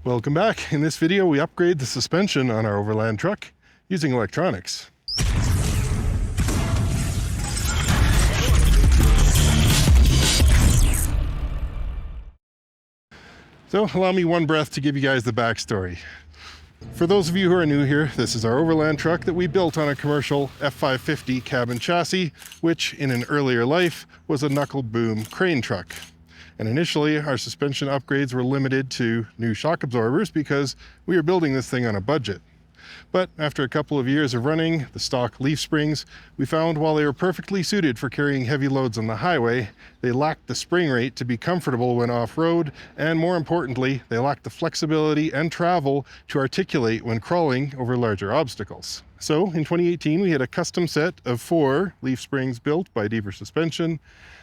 Welcome back. In this video, we upgrade the suspension on our overland truck using electronics. So allow me one breath to give you guys the backstory. For those of you who are new here, this is our overland truck that we built on a commercial F550 cabin chassis, which in an earlier life was a knuckle boom crane truck. And initially, our suspension upgrades were limited to new shock absorbers because we were building this thing on a budget. But after a couple of years of running the stock leaf springs, we found while they were perfectly suited for carrying heavy loads on the highway, they lacked the spring rate to be comfortable when off-road, and more importantly, they lacked the flexibility and travel to articulate when crawling over larger obstacles. So in 2018, we had a custom set of 4 leaf springs built by Deaver Suspension.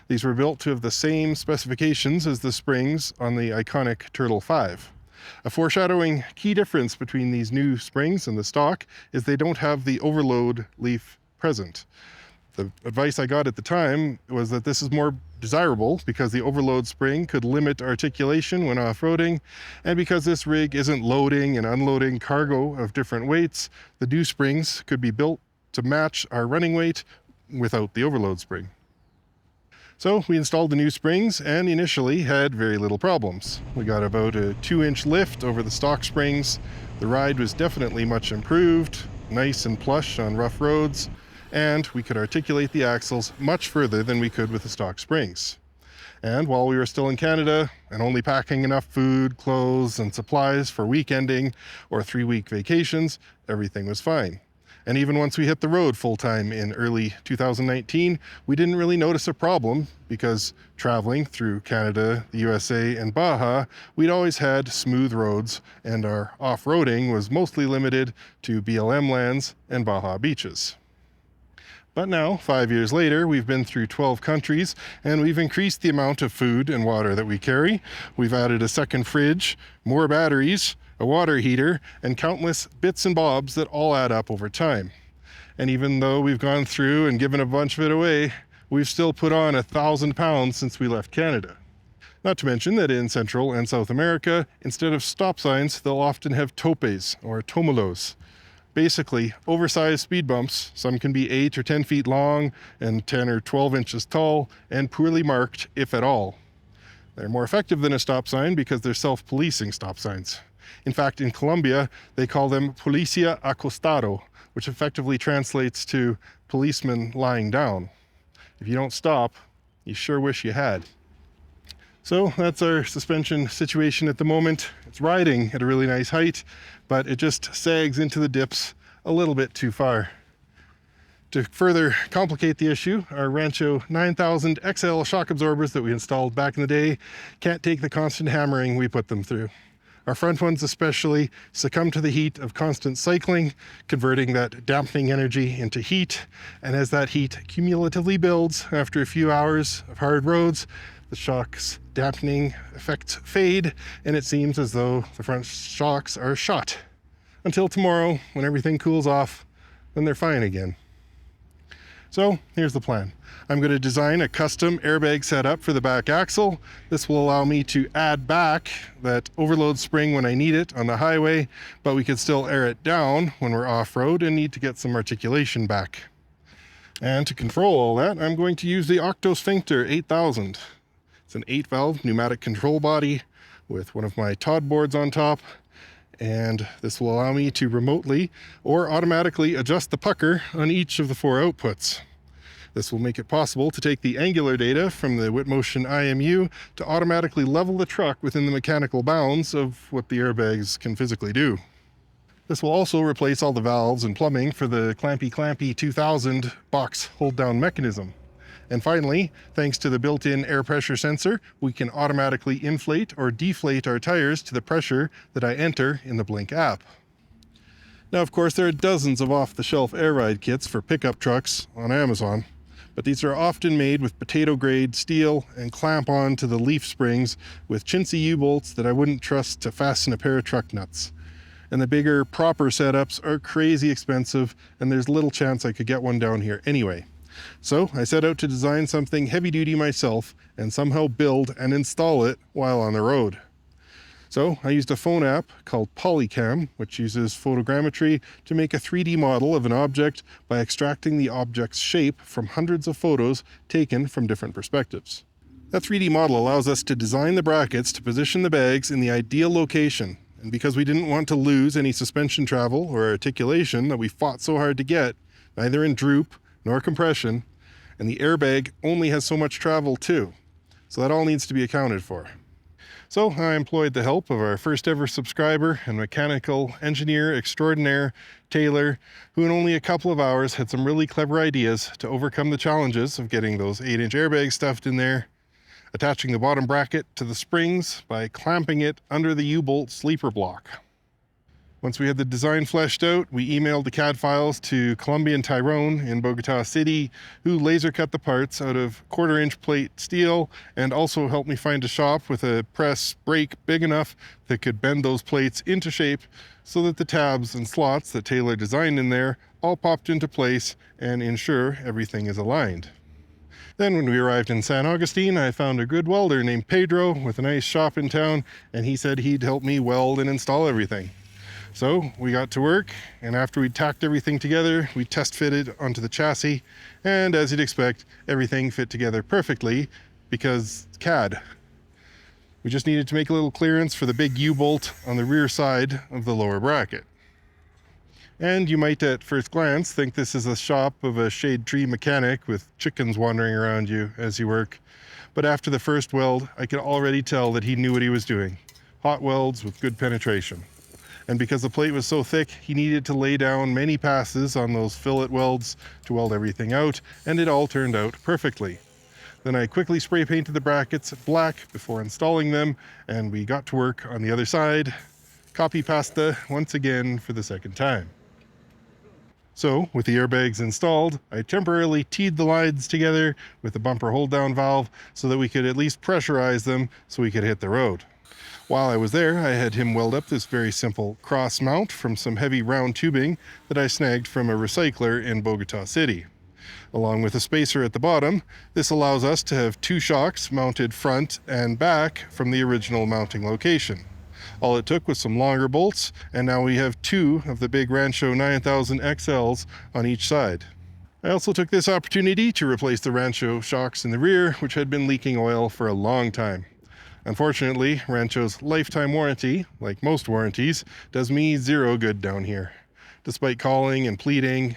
These were built to have the same specifications as the springs on the iconic Turtle 5. A foreshadowing key difference between these new springs and the stock is they don't have the overload leaf present. The advice I got at the time was that this is more desirable because the overload spring could limit articulation when off-roading, and because this rig isn't loading and unloading cargo of different weights, the new springs could be built to match our running weight without the overload spring. So we installed the new springs and initially had very little problems. We got about a 2-inch lift over the stock springs. The ride was definitely much improved, nice and plush on rough roads, and we could articulate the axles much further than we could with the stock springs. And while we were still in Canada and only packing enough food, clothes, and supplies for weekending or 3-week vacations, everything was fine. And even once we hit the road full-time in early 2019, we didn't really notice a problem because traveling through Canada, the USA, and Baja, we'd always had smooth roads, and our off-roading was mostly limited to BLM lands and Baja beaches. But now, 5 years later, we've been through 12 countries, and we've increased the amount of food and water that we carry. We've added a second fridge, more batteries, a water heater, and countless bits and bobs that all add up over time. And even though we've gone through and given a bunch of it away, we've still put on 1,000 pounds since we left Canada. Not to mention that in Central and South America, instead of stop signs, they'll often have topes or tomolos. Basically, oversized speed bumps. Some can be 8 or 10 feet long and 10 or 12 inches tall and poorly marked, if at all. They're more effective than a stop sign because they're self-policing stop signs. In fact, in Colombia, they call them Policía Acostado, which effectively translates to policeman lying down. If you don't stop, you sure wish you had. So that's our suspension situation at the moment. It's riding at a really nice height, but it just sags into the dips a little bit too far. To further complicate the issue, our Rancho 9000 XL shock absorbers that we installed back in the day can't take the constant hammering we put them through. Our front ones especially succumb to the heat of constant cycling, converting that dampening energy into heat, and as that heat cumulatively builds after a few hours of hard roads, the shock's dampening effects fade, and it seems as though the front shocks are shot. Until tomorrow, when everything cools off, then they're fine again. So here's the plan. I'm going to design a custom airbag setup for the back axle. This will allow me to add back that overload spring when I need it on the highway, but we could still air it down when we're off-road and need to get some articulation back. And to control all that, I'm going to use the Octosphincter 8000. It's an 8-valve pneumatic control body with one of my Todd boards on top, and this will allow me to remotely or automatically adjust the pucker on each of the 4 outputs. This will make it possible to take the angular data from the Witmotion IMU to automatically level the truck within the mechanical bounds of what the airbags can physically do. This will also replace all the valves and plumbing for the Clampy 2000 box hold-down mechanism. And finally, thanks to the built-in air pressure sensor, we can automatically inflate or deflate our tires to the pressure that I enter in the Blink app. Now, of course, there are dozens of off-the-shelf air ride kits for pickup trucks on Amazon, but these are often made with potato-grade steel and clamp on to the leaf springs with chintzy U-bolts that I wouldn't trust to fasten a pair of truck nuts. And the bigger, proper setups are crazy expensive, and there's little chance I could get one down here anyway. So I set out to design something heavy-duty myself and somehow build and install it while on the road. So I used a phone app called Polycam, which uses photogrammetry to make a 3D model of an object by extracting the object's shape from hundreds of photos taken from different perspectives. That 3D model allows us to design the brackets to position the bags in the ideal location, and because we didn't want to lose any suspension travel or articulation that we fought so hard to get, neither in droop nor compression, and the airbag only has so much travel too, so that all needs to be accounted for. So I employed the help of our first ever subscriber and mechanical engineer extraordinaire, Taylor, who in only a couple of hours had some really clever ideas to overcome the challenges of getting those 8-inch airbags stuffed in there, attaching the bottom bracket to the springs by clamping it under the U-bolt sleeper block. Once we had the design fleshed out, we emailed the CAD files to Colombian Tyrone in Bogota City, who laser cut the parts out of 1/4-inch plate steel and also helped me find a shop with a press brake big enough that could bend those plates into shape so that the tabs and slots that Taylor designed in there all popped into place and ensure everything is aligned. Then when we arrived in San Agustin, I found a good welder named Pedro with a nice shop in town, and he said he'd help me weld and install everything. So we got to work, and after we tacked everything together, we test fitted onto the chassis, and as you'd expect, everything fit together perfectly because CAD. We just needed to make a little clearance for the big U-bolt on the rear side of the lower bracket. And you might at first glance think this is a shop of a shade tree mechanic with chickens wandering around you as you work, but after the first weld, I could already tell that he knew what he was doing. Hot welds with good penetration. And because the plate was so thick, he needed to lay down many passes on those fillet welds to weld everything out, and it all turned out perfectly. Then I quickly spray painted the brackets black before installing them, and we got to work on the other side. Copy pasta once again for the second time. So, with the airbags installed, I temporarily teed the lines together with the bumper hold-down valve so that we could at least pressurize them so we could hit the road. While I was there, I had him weld up this very simple cross mount from some heavy round tubing that I snagged from a recycler in Bogota City. Along with a spacer at the bottom, this allows us to have 2 shocks mounted front and back from the original mounting location. All it took was some longer bolts, and now we have 2 of the big Rancho 9000 XLs on each side. I also took this opportunity to replace the Rancho shocks in the rear, which had been leaking oil for a long time. Unfortunately, Rancho's lifetime warranty, like most warranties, does me zero good down here. Despite calling and pleading,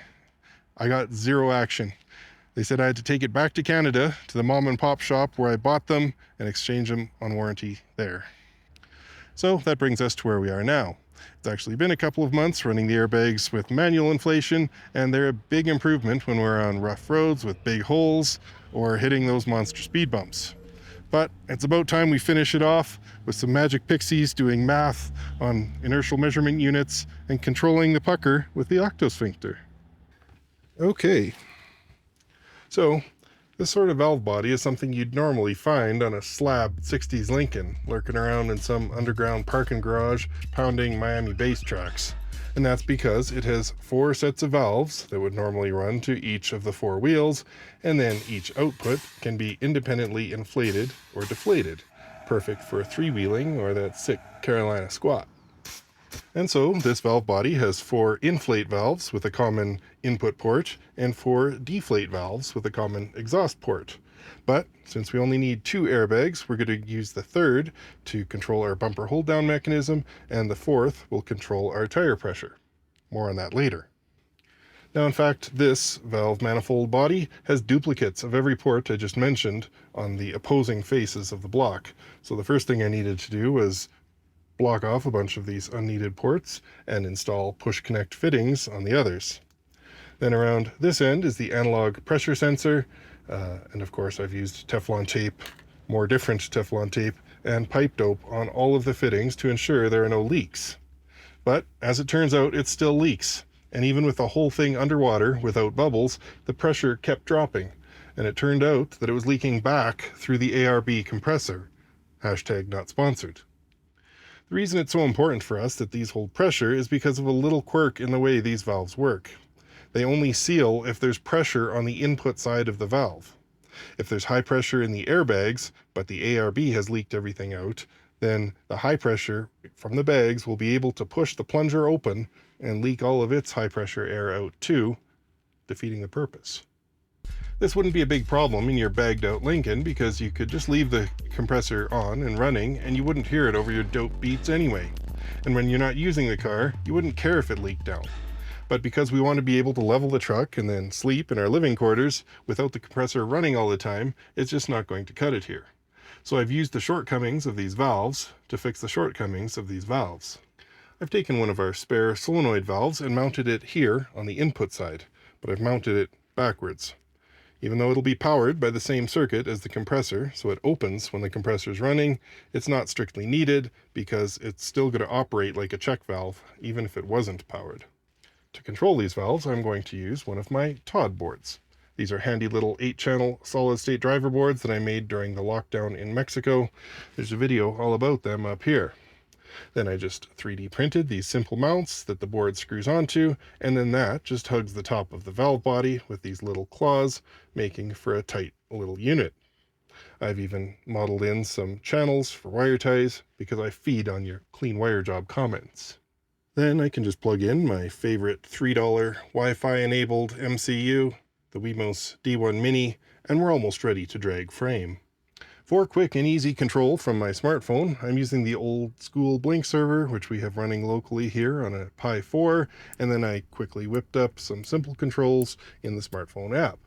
I got zero action. They said I had to take it back to Canada to the mom and pop shop where I bought them and exchange them on warranty there. So that brings us to where we are now. It's actually been a couple of months running the airbags with manual inflation, and they're a big improvement when we're on rough roads with big holes or hitting those monster speed bumps. But it's about time we finish it off with some magic pixies doing math on inertial measurement units and controlling the pucker with the octosphincter. Okay, so this sort of valve body is something you'd normally find on a slab 60s Lincoln lurking around in some underground parking garage pounding Miami bass tracks. And that's because it has 4 sets of valves that would normally run to each of the 4 wheels, and then each output can be independently inflated or deflated, perfect for 3-wheeling or that sick Carolina squat. And so this valve body has 4 inflate valves with a common input port and 4 deflate valves with a common exhaust port. But since we only need 2 airbags, we're going to use the 3rd to control our bumper hold down mechanism, and the 4th will control our tire pressure. More on that later. Now, in fact, this valve manifold body has duplicates of every port I just mentioned on the opposing faces of the block. So the first thing I needed to do was block off a bunch of these unneeded ports and install push connect fittings on the others. Then around this end is the analog pressure sensor, and of course I've used Teflon tape, more different Teflon tape, and pipe dope on all of the fittings to ensure there are no leaks. But as it turns out, it still leaks, and even with the whole thing underwater without bubbles, the pressure kept dropping, and it turned out that it was leaking back through the ARB compressor. Hashtag not sponsored. The reason it's so important for us that these hold pressure is because of a little quirk in the way these valves work. They only seal if there's pressure on the input side of the valve. If there's high pressure in the airbags, but the ARB has leaked everything out, then the high pressure from the bags will be able to push the plunger open and leak all of its high pressure air out too, defeating the purpose. This wouldn't be a big problem in your bagged out Lincoln because you could just leave the compressor on and running and you wouldn't hear it over your dope beats anyway. And when you're not using the car, you wouldn't care if it leaked out. But because we want to be able to level the truck and then sleep in our living quarters without the compressor running all the time, it's just not going to cut it here. So I've used the shortcomings of these valves to fix the shortcomings of these valves. I've taken one of our spare solenoid valves and mounted it here on the input side, but I've mounted it backwards. Even though it'll be powered by the same circuit as the compressor, so it opens when the compressor is running, it's not strictly needed because it's still going to operate like a check valve, even if it wasn't powered. To control these valves, I'm going to use one of my Todd boards. These are handy little 8-channel solid-state driver boards that I made during the lockdown in Mexico. There's a video all about them up here. Then I just 3D printed these simple mounts that the board screws onto, and then that just hugs the top of the valve body with these little claws, making for a tight little unit. I've even modeled in some channels for wire ties because I feed on your clean wire job comments. Then I can just plug in my favorite $3 Wi-Fi enabled MCU, the Wemos D1 Mini, and we're almost ready to drag frame. For quick and easy control from my smartphone, I'm using the old school Blink server, which we have running locally here on a Pi 4, and then I quickly whipped up some simple controls in the smartphone app.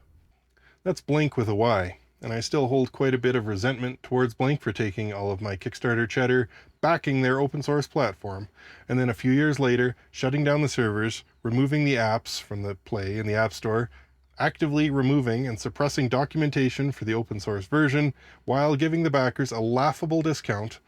That's Blink with a Y, and I still hold quite a bit of resentment towards Blink for taking all of my Kickstarter cheddar, backing their open source platform, and then a few years later, shutting down the servers, removing the apps from the Play and the App Store, actively removing and suppressing documentation for the open source version, while giving the backers a laughable discount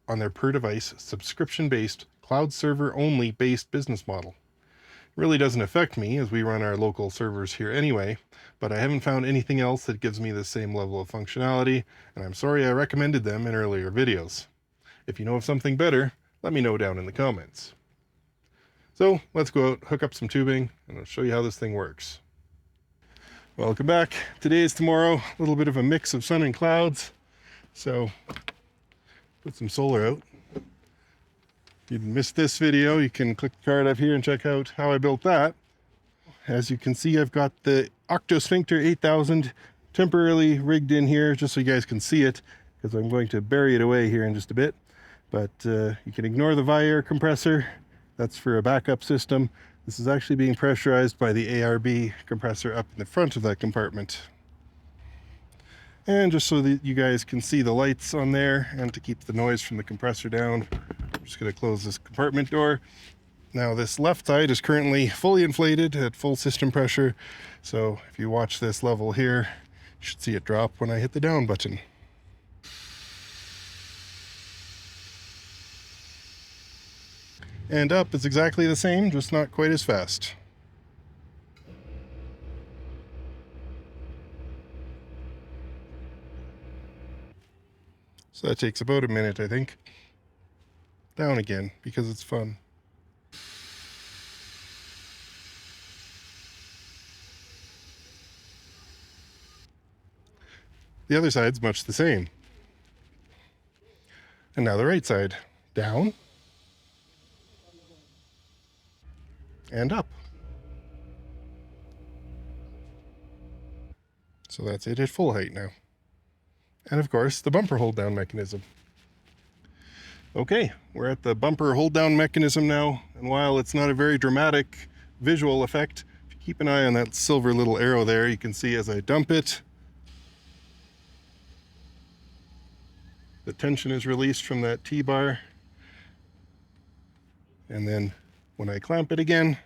on their per-device, subscription-based, cloud server-only based business model. It really doesn't affect me, as we run our local servers here anyway, but I haven't found anything else that gives me the same level of functionality, and I'm sorry I recommended them in earlier videos. If you know of something better, let me know down in the comments. So, let's go out, hook up some tubing, and I'll show you how this thing works. Welcome back. Today is tomorrow, a little bit of a mix of sun and clouds. So, put some solar out. If you missed this video, you can click the card up here and check out how I built that. As you can see, I've got the Octosphincter 8000 temporarily rigged in here just so you guys can see it, because I'm going to bury it away here in just a bit. But you can ignore the Viair compressor. That's for a backup system. This is actually being pressurized by the ARB compressor up in the front of that compartment. And just so that you guys can see the lights on there and to keep the noise from the compressor down, I'm just going to close this compartment door. Now this left side is currently fully inflated at full system pressure, so if you watch this level here, you should see it drop when I hit the down button. And up is exactly the same, just not quite as fast. So that takes about a minute, I think. Down again, because it's fun. The other side's much the same. And now the right side. Down. And up. So that's it at full height now. And of course, the bumper hold down mechanism. Okay, we're at the bumper hold down mechanism now, and while it's not a very dramatic visual effect, if you keep an eye on that silver little arrow there, you can see as I dump it, the tension is released from that T-bar, and then when I clamp it again,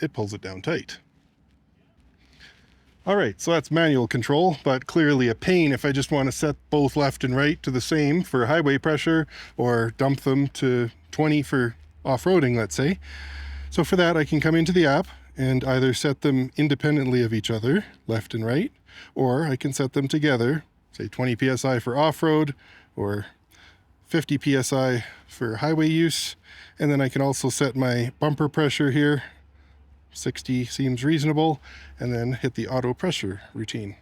it pulls it down tight. All right, so that's manual control, but clearly a pain if I just want to set both left and right to the same for highway pressure, or dump them to 20 for off-roading, let's say. So for that, I can come into the app and either set them independently of each other, left and right, or I can set them together, say 20 PSI for off-road, or 50 PSI for highway use. And then I can also set my bumper pressure here 60 seems reasonable, and then hit the auto pressure routine.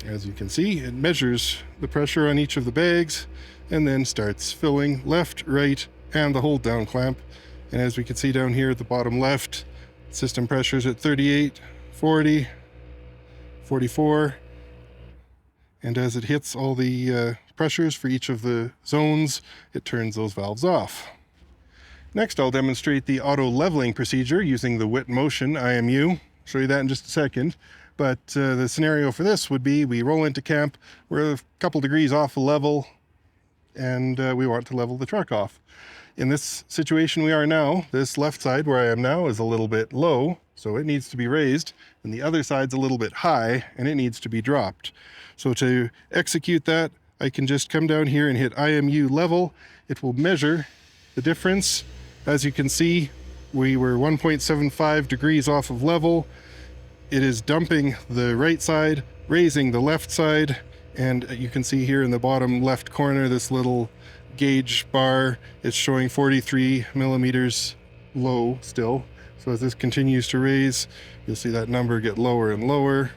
As you can see, it measures the pressure on each of the bags and then starts filling left, right, and the hold down clamp. And as we can see down here at the bottom left, system pressure is at 38, 40, 44. And as it hits all the pressures for each of the zones, it turns those valves off. Next, I'll demonstrate the auto leveling procedure using the Witt Motion IMU. I'll show you that in just a second. But the scenario for this would be we roll into camp, we're a couple degrees off the level, and we want to level the truck off. In this situation we are now, this left side where I am now is a little bit low, so it needs to be raised, and the other side's a little bit high, and it needs to be dropped. So to execute that, I can just come down here and hit IMU level. It will measure the difference. As you can see, we were 1.75 degrees off of level. It is dumping the right side, raising the left side, and you can see here in the bottom left corner, this little gauge bar is showing 43 millimeters low still. So as this continues to raise, you'll see that number get lower and lower.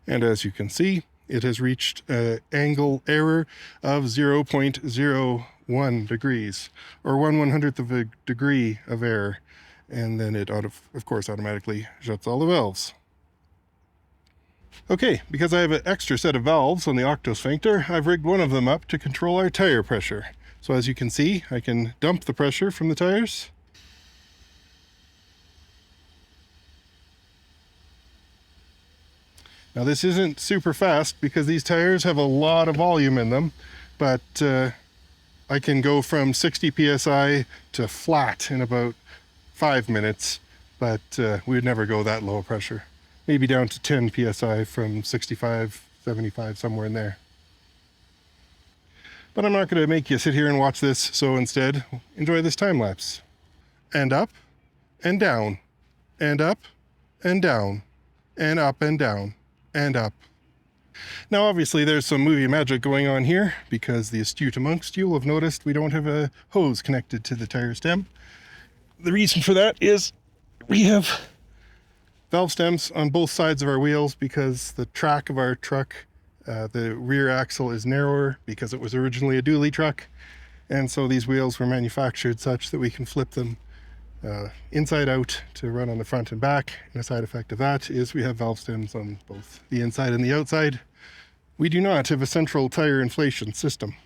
And as you can see, it has reached an angle error of 0.01 degrees, or 1/100th of a degree of error. And then it, of course, automatically shuts all the valves. Okay, because I have an extra set of valves on the octosphincter, I've rigged one of them up to control our tire pressure. So as you can see, I can dump the pressure from the tires. Now this isn't super fast because these tires have a lot of volume in them, but I can go from 60 psi to flat in about 5 minutes, but we would never go that low pressure. Maybe down to 10 psi from 65, 75, somewhere in there. But I'm not going to make you sit here and watch this, so instead, enjoy this time lapse. And up, and down, and up, and down, and up and down, and up. Now obviously there's some movie magic going on here, because the astute amongst you will have noticed we don't have a hose connected to the tire stem. The reason for that is we have valve stems on both sides of our wheels because the track of our truck, the rear axle is narrower because it was originally a dually truck, and so these wheels were manufactured such that we can flip them inside out to run on the front and back. And a side effect of that is we have valve stems on both the inside and the outside. We do not have a central tire inflation system.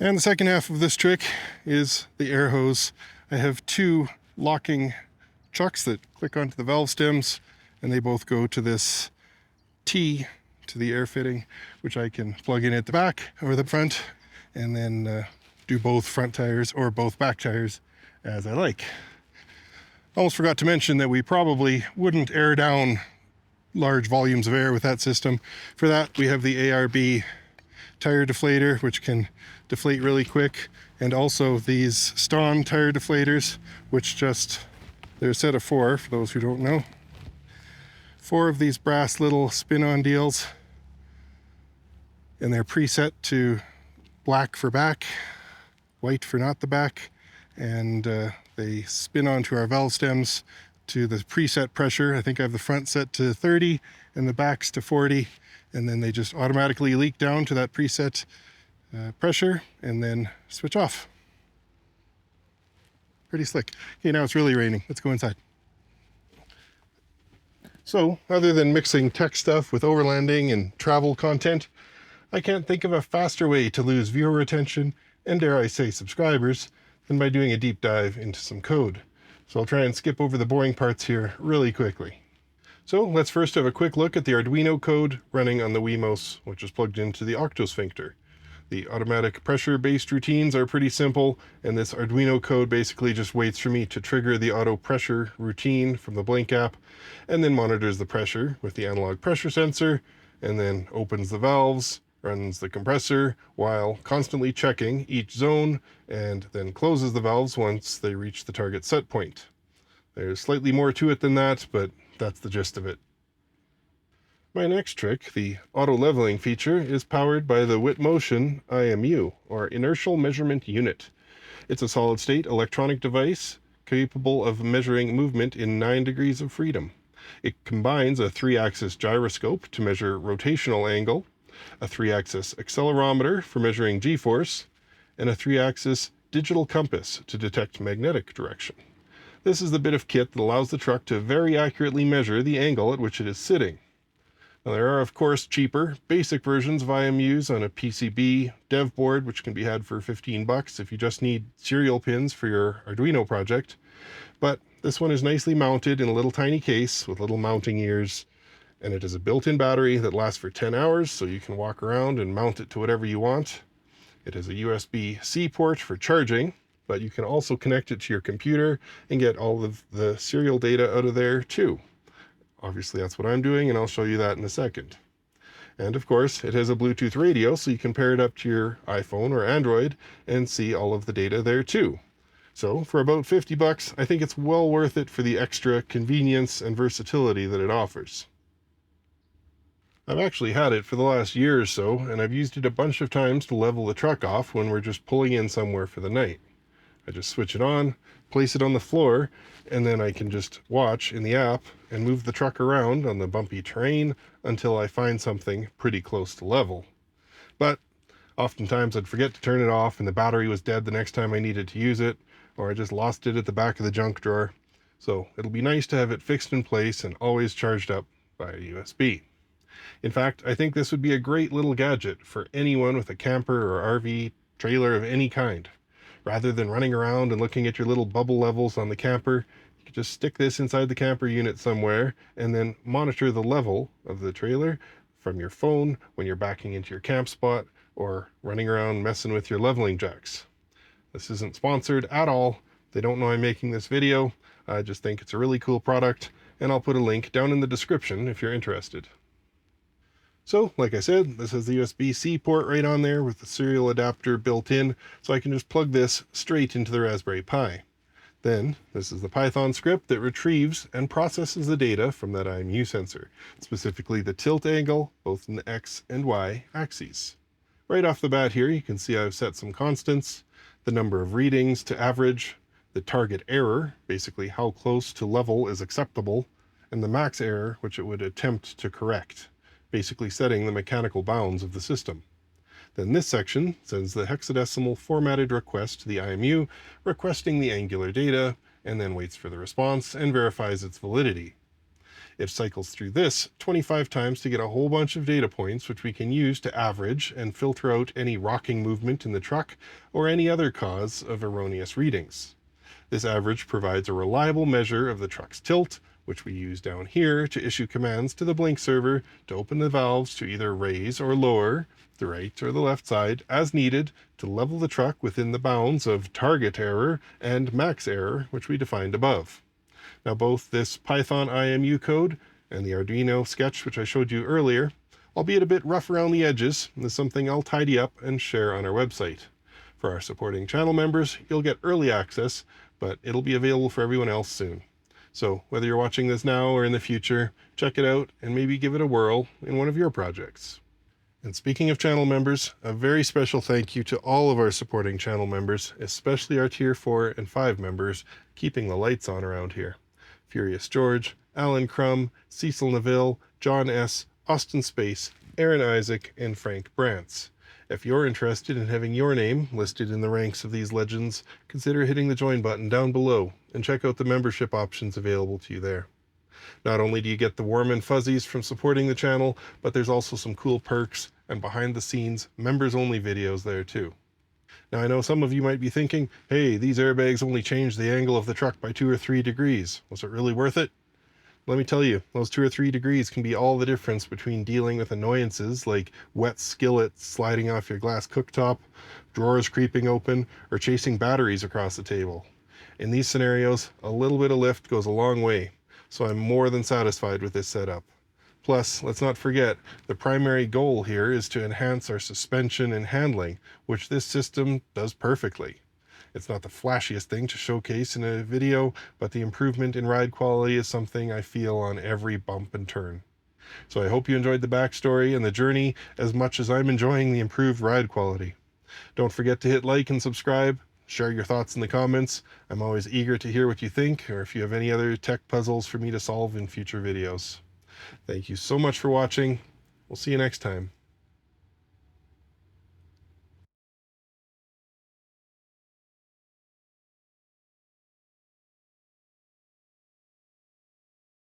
And the second half of this trick is the air hose. I have two locking chucks that click onto the valve stems, and they both go to this T to the air fitting, which I can plug in at the back or the front, and then do both front tires or both back tires as I like. Almost forgot to mention that we probably wouldn't air down large volumes of air with that system. For that, we have the ARB tire deflator, which can deflate really quick, and also these Staun tire deflators, which they're a set of 4, for those who don't know. 4 of these brass little spin-on deals, and they're preset to black for back, white for not the back, and they spin onto our valve stems to the preset pressure. I think I have the front set to 30 and the back's to 40, and then they just automatically leak down to that preset pressure and then switch off. Pretty slick. Okay, now it's really raining. Let's go inside. So, other than mixing tech stuff with overlanding and travel content, I can't think of a faster way to lose viewer attention, and dare I say subscribers, than by doing a deep dive into some code. So I'll try and skip over the boring parts here really quickly. So let's first have a quick look at the Arduino code running on the Wemos, which is plugged into the octosphincter. The automatic pressure-based routines are pretty simple, and this Arduino code basically just waits for me to trigger the auto pressure routine from the Blink app, and then monitors the pressure with the analog pressure sensor, and then opens the valves, runs the compressor while constantly checking each zone, and then closes the valves once they reach the target set point. There's slightly more to it than that, but that's the gist of it. My next trick, the auto leveling feature, is powered by the WITMotion IMU, or Inertial Measurement Unit. It's a solid-state electronic device capable of measuring movement in 9 degrees of freedom. It combines a 3-axis gyroscope to measure rotational angle, a 3-axis accelerometer for measuring g-force, and a 3-axis digital compass to detect magnetic direction. This is the bit of kit that allows the truck to very accurately measure the angle at which it is sitting. Now, there are, of course, cheaper, basic versions of IMUs on a PCB dev board, which can be had for $15 if you just need serial pins for your Arduino project. But this one is nicely mounted in a little tiny case with little mounting ears, and it has a built-in battery that lasts for 10 hours, so you can walk around and mount it to whatever you want. It has a USB-C port for charging, but you can also connect it to your computer and get all of the serial data out of there too. Obviously, that's what I'm doing, and I'll show you that in a second. And of course, it has a Bluetooth radio, so you can pair it up to your iPhone or Android and see all of the data there too. So for about $50, I think it's well worth it for the extra convenience and versatility that it offers. I've actually had it for the last year or so, and I've used it a bunch of times to level the truck off when we're just pulling in somewhere for the night. I just switch it on, place it on the floor, and then I can just watch in the app and move the truck around on the bumpy terrain until I find something pretty close to level. But oftentimes I'd forget to turn it off and the battery was dead the next time I needed to use it, or I just lost it at the back of the junk drawer. So it'll be nice to have it fixed in place and always charged up by a USB. In fact, I think this would be a great little gadget for anyone with a camper or RV trailer of any kind. Rather than running around and looking at your little bubble levels on the camper, you can just stick this inside the camper unit somewhere and then monitor the level of the trailer from your phone when you're backing into your camp spot or running around messing with your leveling jacks. This isn't sponsored at all. They don't know I'm making this video. I just think it's a really cool product, and I'll put a link down in the description if you're interested. So, like I said, this has the USB-C port right on there with the serial adapter built in, so I can just plug this straight into the Raspberry Pi. Then, this is the Python script that retrieves and processes the data from that IMU sensor, specifically the tilt angle, both in the X and Y axes. Right off the bat here, you can see I've set some constants, the number of readings to average, the target error, basically how close to level is acceptable, and the max error, which it would attempt to correct, basically setting the mechanical bounds of the system. Then this section sends the hexadecimal formatted request to the IMU, requesting the angular data, and then waits for the response and verifies its validity. It cycles through this 25 times to get a whole bunch of data points, which we can use to average and filter out any rocking movement in the truck or any other cause of erroneous readings. This average provides a reliable measure of the truck's tilt, which we use down here to issue commands to the Blink server to open the valves to either raise or lower the right or the left side as needed to level the truck within the bounds of target error and max error, which we defined above. Now, both this Python IMU code and the Arduino sketch, which I showed you earlier, albeit a bit rough around the edges, is something I'll tidy up and share on our website. For our supporting channel members, you'll get early access, but it'll be available for everyone else soon. So whether you're watching this now or in the future, check it out and maybe give it a whirl in one of your projects. And speaking of channel members, a very special thank you to all of our supporting channel members, especially our Tier 4 and 5 members, keeping the lights on around here. Furious George, Alan Crum, Cecil Neville, John S., Austin Space, Aaron Isaac, and Frank Brantz. If you're interested in having your name listed in the ranks of these legends, consider hitting the join button down below and check out the membership options available to you there. Not only do you get the warm and fuzzies from supporting the channel, but there's also some cool perks and behind the scenes members only videos there too. Now, I know some of you might be thinking, hey, these airbags only changed the angle of the truck by 2 or 3 degrees. Was it really worth it? Let me tell you, those 2 or 3 degrees can be all the difference between dealing with annoyances like wet skillets sliding off your glass cooktop, drawers creeping open, or chasing batteries across the table. In these scenarios, a little bit of lift goes a long way, so I'm more than satisfied with this setup. Plus, let's not forget, the primary goal here is to enhance our suspension and handling, which this system does perfectly. It's not the flashiest thing to showcase in a video, but the improvement in ride quality is something I feel on every bump and turn. So I hope you enjoyed the backstory and the journey as much as I'm enjoying the improved ride quality. Don't forget to hit like and subscribe. Share your thoughts in the comments. I'm always eager to hear what you think, or if you have any other tech puzzles for me to solve in future videos. Thank you so much for watching. We'll see you next time.